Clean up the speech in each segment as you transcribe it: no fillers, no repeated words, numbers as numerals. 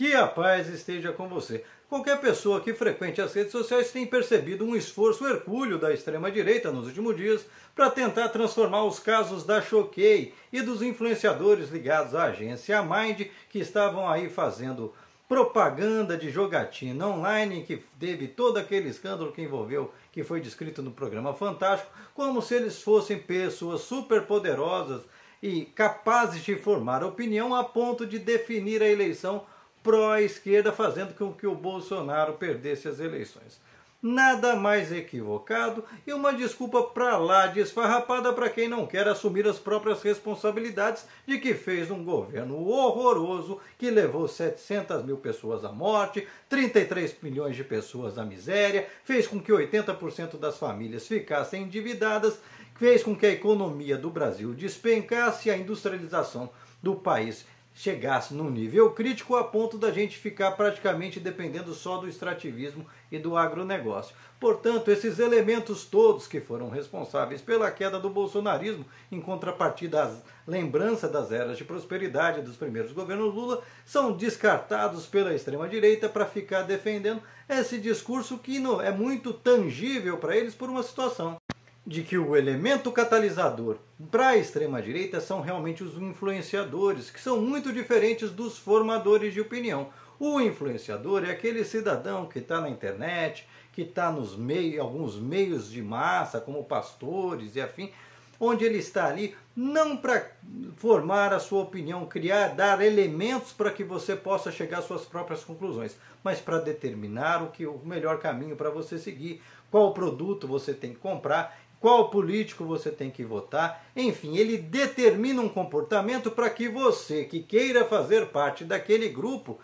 Que a paz esteja com você. Qualquer pessoa que frequente as redes sociais tem percebido um esforço hercúleo da extrema-direita nos últimos dias para tentar transformar os casos da Choquei e dos influenciadores ligados à agência Mind, que estavam aí fazendo propaganda de jogatina online, que teve todo aquele escândalo que envolveu, que foi descrito no programa Fantástico, como se eles fossem pessoas superpoderosas e capazes de formar opinião a ponto de definir a eleição pró-esquerda, fazendo com que o Bolsonaro perdesse as eleições. Nada mais equivocado e uma desculpa para lá de esfarrapada para quem não quer assumir as próprias responsabilidades de que fez um governo horroroso que levou 700 mil pessoas à morte, 33 milhões de pessoas à miséria, fez com que 80% das famílias ficassem endividadas, fez com que a economia do Brasil despencasse e a industrialização do país chegasse num nível crítico a ponto da gente ficar praticamente dependendo só do extrativismo e do agronegócio. Portanto, esses elementos todos que foram responsáveis pela queda do bolsonarismo, em contrapartida às lembranças das eras de prosperidade dos primeiros governos Lula, são descartados pela extrema-direita para ficar defendendo esse discurso que é muito tangível para eles por uma situação de que o elemento catalisador para a extrema-direita são realmente os influenciadores, que são muito diferentes dos formadores de opinião. O influenciador é aquele cidadão que está na internet, que está nos alguns meios de massa, como pastores e afim, onde ele está ali não para formar a sua opinião, dar elementos para que você possa chegar às suas próprias conclusões, mas para determinar o melhor caminho para você seguir, qual produto você tem que comprar, qual político você tem que votar, enfim, ele determina um comportamento para que você, que queira fazer parte daquele grupo,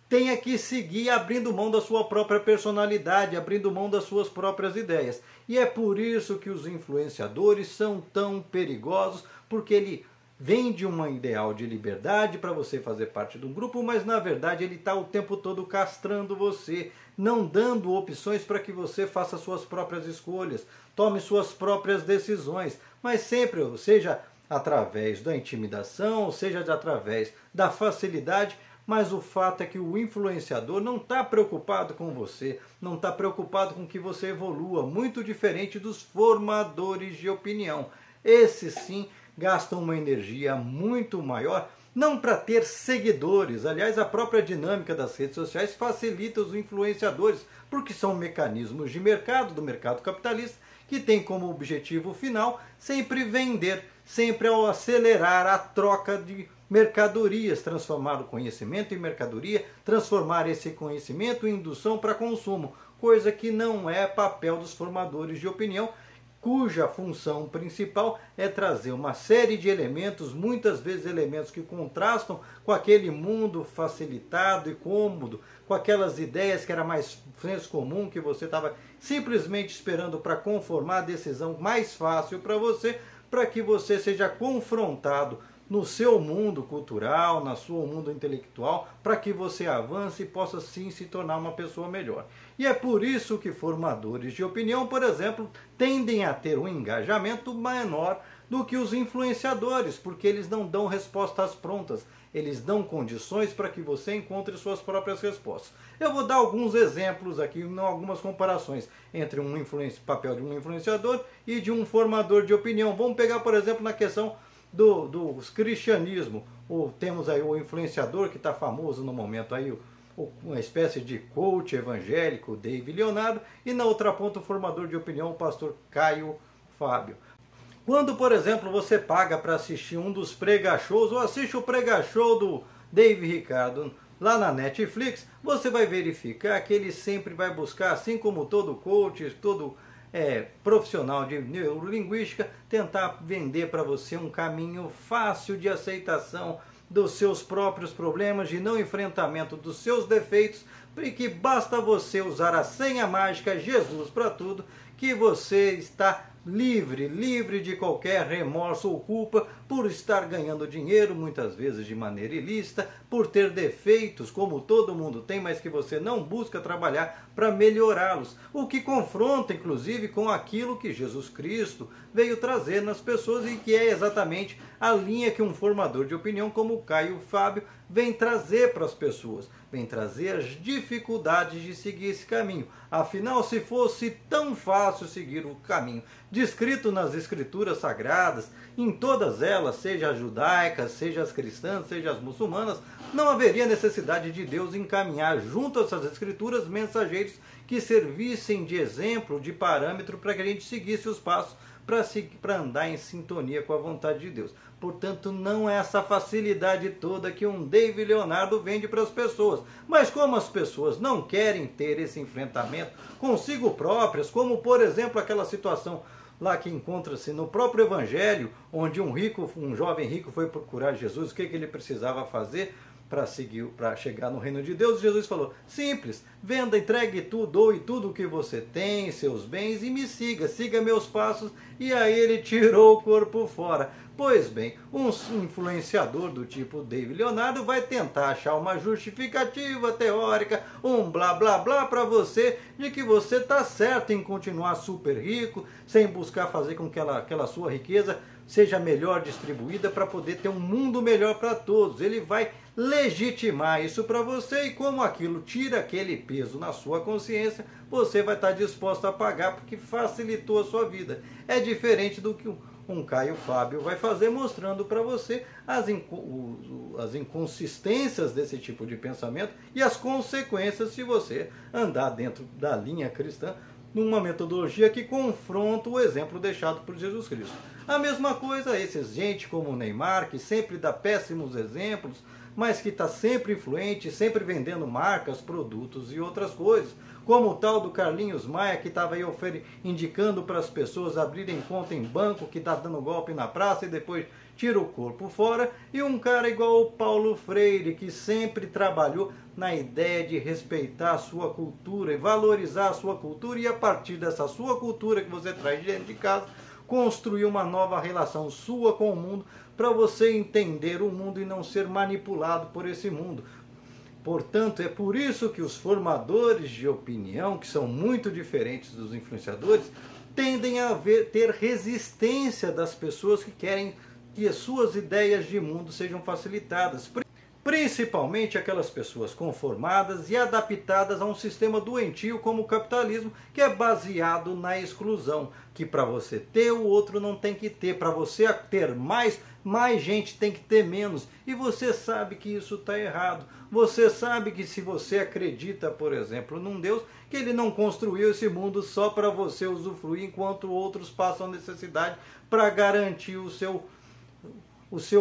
tenha que seguir abrindo mão da sua própria personalidade, abrindo mão das suas próprias ideias. E é por isso que os influenciadores são tão perigosos, porque ele vende um ideal de liberdade para você fazer parte de um grupo, mas na verdade ele está o tempo todo castrando você, não dando opções para que você faça suas próprias escolhas, tome suas próprias decisões, mas sempre, seja através da intimidação, seja através da facilidade, mas o fato é que o influenciador não está preocupado com você, não está preocupado com que você evolua, muito diferente dos formadores de opinião. Esses sim gastam uma energia muito maior, não para ter seguidores. Aliás, a própria dinâmica das redes sociais facilita os influenciadores, porque são mecanismos de mercado, do mercado capitalista, que tem como objetivo final sempre vender, sempre ao acelerar a troca de mercadorias, transformar o conhecimento em mercadoria, transformar esse conhecimento em indução para consumo, coisa que não é papel dos formadores de opinião, cuja função principal é trazer uma série de elementos, muitas vezes elementos que contrastam com aquele mundo facilitado e cômodo, com aquelas ideias que era mais senso comum, que você estava simplesmente esperando para conformar a decisão mais fácil para você, para que você seja confrontado no seu mundo cultural, no seu mundo intelectual, para que você avance e possa sim se tornar uma pessoa melhor. E é por isso que formadores de opinião, por exemplo, tendem a ter um engajamento menor do que os influenciadores, porque eles não dão respostas prontas, eles dão condições para que você encontre suas próprias respostas. Eu vou dar alguns exemplos aqui, algumas comparações entre papel de um influenciador e de um formador de opinião. Vamos pegar, por exemplo, na questão do cristianismo. Temos aí o influenciador que está famoso no momento, aí, uma espécie de coach evangélico, David Leonardo, e na outra ponta o formador de opinião, o pastor Caio Fábio. Quando, por exemplo, você paga para assistir um dos prega-shows, ou assiste o prega-show do Dave Ricardo lá na Netflix, você vai verificar que ele sempre vai buscar, assim como todo coach, todo profissional de neurolinguística, tentar vender para você um caminho fácil de aceitação dos seus próprios problemas, de não enfrentamento dos seus defeitos, e que basta você usar a senha mágica Jesus para tudo, que você está livre de qualquer remorso ou culpa por estar ganhando dinheiro, muitas vezes de maneira ilícita, por ter defeitos, como todo mundo tem, mas que você não busca trabalhar para melhorá-los, o que confronta inclusive com aquilo que Jesus Cristo veio trazer nas pessoas e que é exatamente a linha que um formador de opinião como Caio Fábio vem trazer para as pessoas, vem trazer as dificuldades de seguir esse caminho. Afinal, se fosse tão fácil seguir o caminho descrito nas escrituras sagradas, em todas elas, seja as judaicas, seja as cristãs, seja as muçulmanas, não haveria necessidade de Deus encaminhar junto a essas escrituras mensageiros que servissem de exemplo, de parâmetro para que a gente seguisse os passos para andar em sintonia com a vontade de Deus. Portanto, não é essa facilidade toda que um David Leonardo vende para as pessoas. Mas como as pessoas não querem ter esse enfrentamento consigo próprias, como por exemplo aquela situação lá que encontra-se no próprio Evangelho, onde um jovem rico foi procurar Jesus, o que ele precisava fazer para chegar no reino de Deus? Jesus falou: simples, venda, entregue tudo, doe tudo o que você tem, seus bens, e me siga meus passos. E aí ele tirou o corpo fora. Pois bem, um influenciador do tipo David Leonardo vai tentar achar uma justificativa teórica, um blá blá blá para você, de que você está certo em continuar super rico, sem buscar fazer com que aquela sua riqueza seja melhor distribuída para poder ter um mundo melhor para todos. Ele vai legitimar isso para você, e como aquilo tira aquele peso na sua consciência, você vai estar disposto a pagar porque facilitou a sua vida. É diferente do que um Caio Fábio vai fazer, mostrando para você as inconsistências desse tipo de pensamento e as consequências se você andar dentro da linha cristã, numa metodologia que confronta o exemplo deixado por Jesus Cristo. A mesma coisa esses gente como o Neymar, que sempre dá péssimos exemplos, mas que está sempre influente, sempre vendendo marcas, produtos e outras coisas. Como o tal do Carlinhos Maia, que estava aí indicando para as pessoas abrirem conta em banco, que está dando golpe na praça e depois tira o corpo fora. E um cara igual o Paulo Freire, que sempre trabalhou na ideia de respeitar a sua cultura e valorizar a sua cultura, e a partir dessa sua cultura que você traz dentro de casa, construir uma nova relação sua com o mundo, para você entender o mundo e não ser manipulado por esse mundo. Portanto, é por isso que os formadores de opinião, que são muito diferentes dos influenciadores, tendem a ter resistência das pessoas que querem que as suas ideias de mundo sejam facilitadas. Principalmente aquelas pessoas conformadas e adaptadas a um sistema doentio como o capitalismo, que é baseado na exclusão, que para você ter o outro não tem que ter, para você ter mais gente tem que ter menos, e você sabe que isso está errado. Você sabe que se você acredita, por exemplo, num Deus, que ele não construiu esse mundo só para você usufruir, enquanto outros passam necessidade para garantir o seu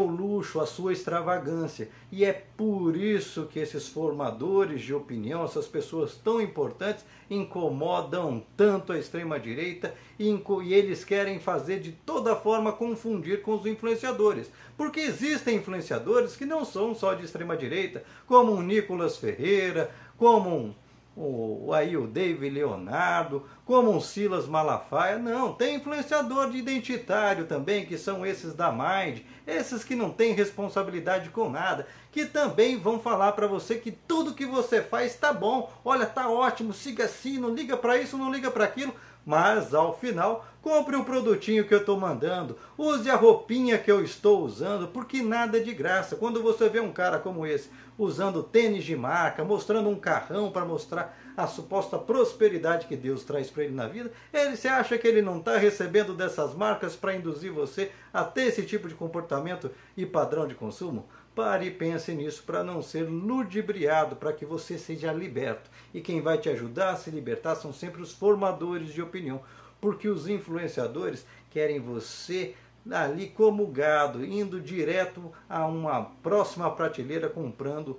luxo, a sua extravagância. E é por isso que esses formadores de opinião, essas pessoas tão importantes, incomodam tanto a extrema-direita, e eles querem fazer de toda forma confundir com os influenciadores. Porque existem influenciadores que não são só de extrema-direita, como o Nicolas Ferreira, como o David Leonardo, como um Silas Malafaia. Não, tem influenciador de identitário também, que são esses da Mind, esses que não têm responsabilidade com nada, que também vão falar para você que tudo que você faz está bom, olha, tá ótimo, siga assim, não liga para isso, não liga para aquilo, mas ao final, compre o produtinho que eu estou mandando, use a roupinha que eu estou usando, porque nada é de graça. Quando você vê um cara como esse, usando tênis de marca, mostrando um carrão para mostrar a suposta prosperidade que Deus traz para ele na vida, você acha que ele não está recebendo dessas marcas para induzir você a ter esse tipo de comportamento e padrão de consumo? Pare e pense nisso para não ser ludibriado, para que você seja liberto. E quem vai te ajudar a se libertar são sempre os formadores de opinião, porque os influenciadores querem você ali como gado, indo direto a uma próxima prateleira, comprando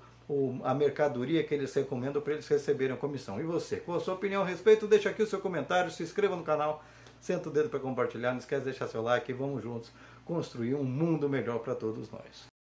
a mercadoria que eles recomendam para eles receberem a comissão. E você, qual a sua opinião a respeito? Deixa aqui o seu comentário, se inscreva no canal, senta o dedo para compartilhar, não esquece de deixar seu like e vamos juntos construir um mundo melhor para todos nós.